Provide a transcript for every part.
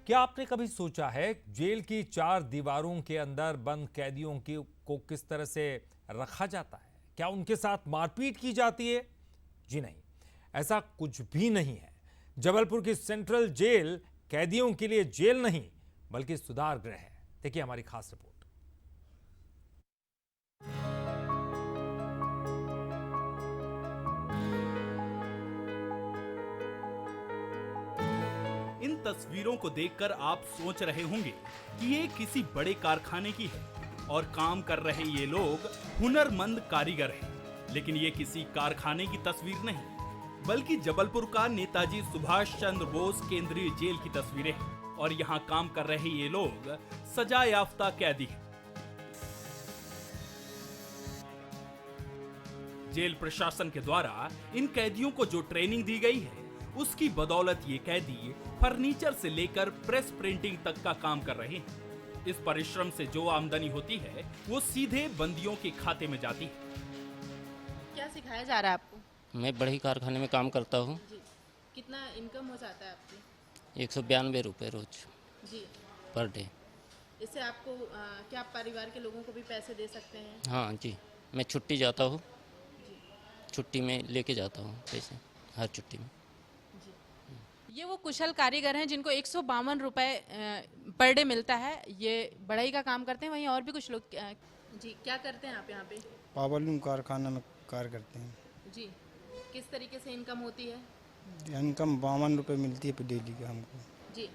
क्या आपने कभी सोचा है जेल की चार दीवारों के अंदर बंद कैदियों को किस तरह से रखा जाता है? क्या उनके साथ मारपीट की जाती है? जी नहीं, ऐसा कुछ भी नहीं है। जबलपुर की सेंट्रल जेल कैदियों के लिए जेल नहीं बल्कि सुधार गृह है। देखिए हमारी खास रिपोर्ट। इन तस्वीरों को देखकर आप सोच रहे होंगे कि ये किसी बड़े कारखाने की है और काम कर रहे ये लोग हुनरमंद कारीगर हैं। लेकिन ये किसी कारखाने की तस्वीर नहीं, बल्कि जबलपुर का नेताजी सुभाष चंद्र बोस केंद्रीय जेल की तस्वीरें हैं। और यहाँ काम कर रहे ये लोग सजा याफ्ता कैदी हैं। जेल प्रशासन के द्वारा इन कैदियों को जो ट्रेनिंग दी गई है, उसकी बदौलत ये कैदी फर्नीचर से लेकर प्रेस प्रिंटिंग तक का काम कर रहे हैं। इस परिश्रम से जो आमदनी होती है वो सीधे बंदियों के खाते में जाती है। क्या सिखाया जा रहा है आपको? मैं बड़े खाने में काम करता हूँ। जी। कितना इनकम हो जाता है आपकी? 192 रुपये रोज जी। Per day. इससे आपको क्या आप परिवार के लोगों को भी पैसे दे सकते हैं? हाँ जी, मैं छुट्टी जाता हूँ, छुट्टी में लेके जाता हूँ पैसे हर छुट्टी में। ये वो कुशल कारीगर हैं जिनको 152 रुपये पर डे मिलता है। ये बढ़ई का काम करते हैं। वहीं और भी कुछ लोग जी क्या करते हैं आप यहाँ पे? पावरलूम कारखाना में कार्य करते हैं। जी। किस तरीके से इनकम होती है? इनकम 52 रुपये मिलती है डेली का हमको। जी।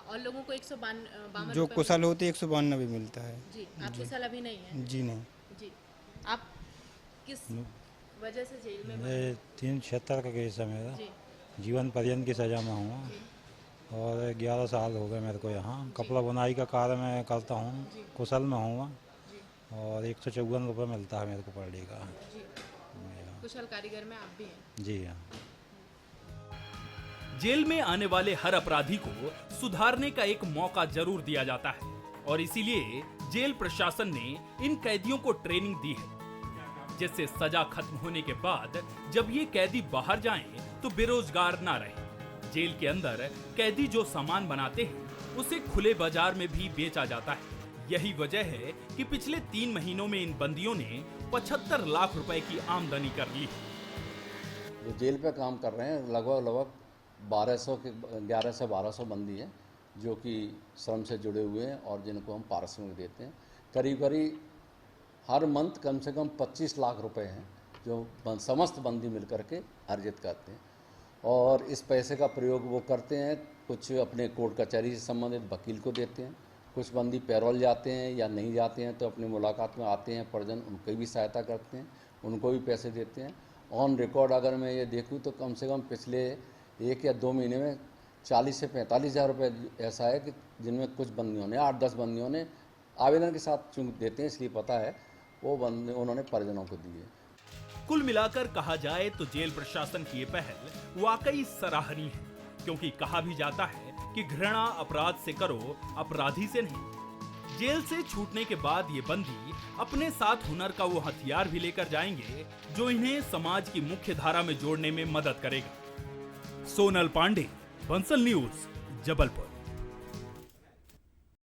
और लोगों को 152 जो कुशल होते 192 मिलता है। जी। आप कुशल अभी नहीं है? जी नहीं। जी। आप किस वजह से जेल में? 376 का केस है मेरा। जी। जीवन पर्यंत की सज़ा में हूँ और 11 साल हो गए मेरे को यहाँ। कपड़ा बुनाई का कार्य मैं करता हूँ, कुशल में हूँ और 154 रुपये मिलता है मेरे को पर डे का। जी। कुशल कारीगर में आप भी हैं? जी हाँ। जेल में आने वाले हर अपराधी को सुधारने का एक मौका जरूर दिया जाता है और इसीलिए जेल प्रशासन ने इन कैदियों को ट्रेनिंग दी है, जिससे सजा खत्म होने के बाद जब ये कैदी बाहर जाएं तो बेरोजगार ना रहे। जेल के अंदर कैदी जो सामान बनाते हैं उसे खुले बाजार में भी बेचा जाता है। यही वजह है कि पिछले 3 महीनों में इन बंदियों ने 75 लाख रुपए की आमदनी कर ली। जो जेल पे काम कर रहे हैं लगभग 11 से 1200 बंदी हैं जो कि श्रम से जुड़े हुए हैं और जिनको हम पारिश्रमिक देते हैं। करीब हर मंथ कम से कम 25 लाख रुपए हैं जो समस्त बंदी मिलकर के अर्जित करते हैं और इस पैसे का प्रयोग वो करते हैं। कुछ अपने कोर्ट कचहरी से संबंधित वकील को देते हैं, कुछ बंदी पैरोल जाते हैं या नहीं जाते हैं तो अपनी मुलाकात में आते हैं परिजन, उनकी भी सहायता करते हैं, उनको भी पैसे देते हैं। ऑन रिकॉर्ड अगर मैं ये देखूँ तो कम से कम पिछले 1 या 2 महीने में 40 से 45 हज़ार रुपये ऐसा है कि जिनमें कुछ बंदियों ने 8-10 बंदियों ने आवेदन के साथ चूक देते हैं, इसलिए पता है वो बंदे उन्होंने परिजनों को दिए। कुल मिलाकर कहा जाए तो जेल प्रशासन की ये पहल वाकई सराहनीय है, क्योंकि कहा भी जाता है कि घृणा अपराध से करो, अपराधी से नहीं। जेल से छूटने के बाद ये बंदी अपने साथ हुनर का वो हथियार भी लेकर जाएंगे जो इन्हें समाज की मुख्य धारा में जोड़ने में मदद करेगा। सोनल पांडे, बंसल न्यूज, जबलपुर।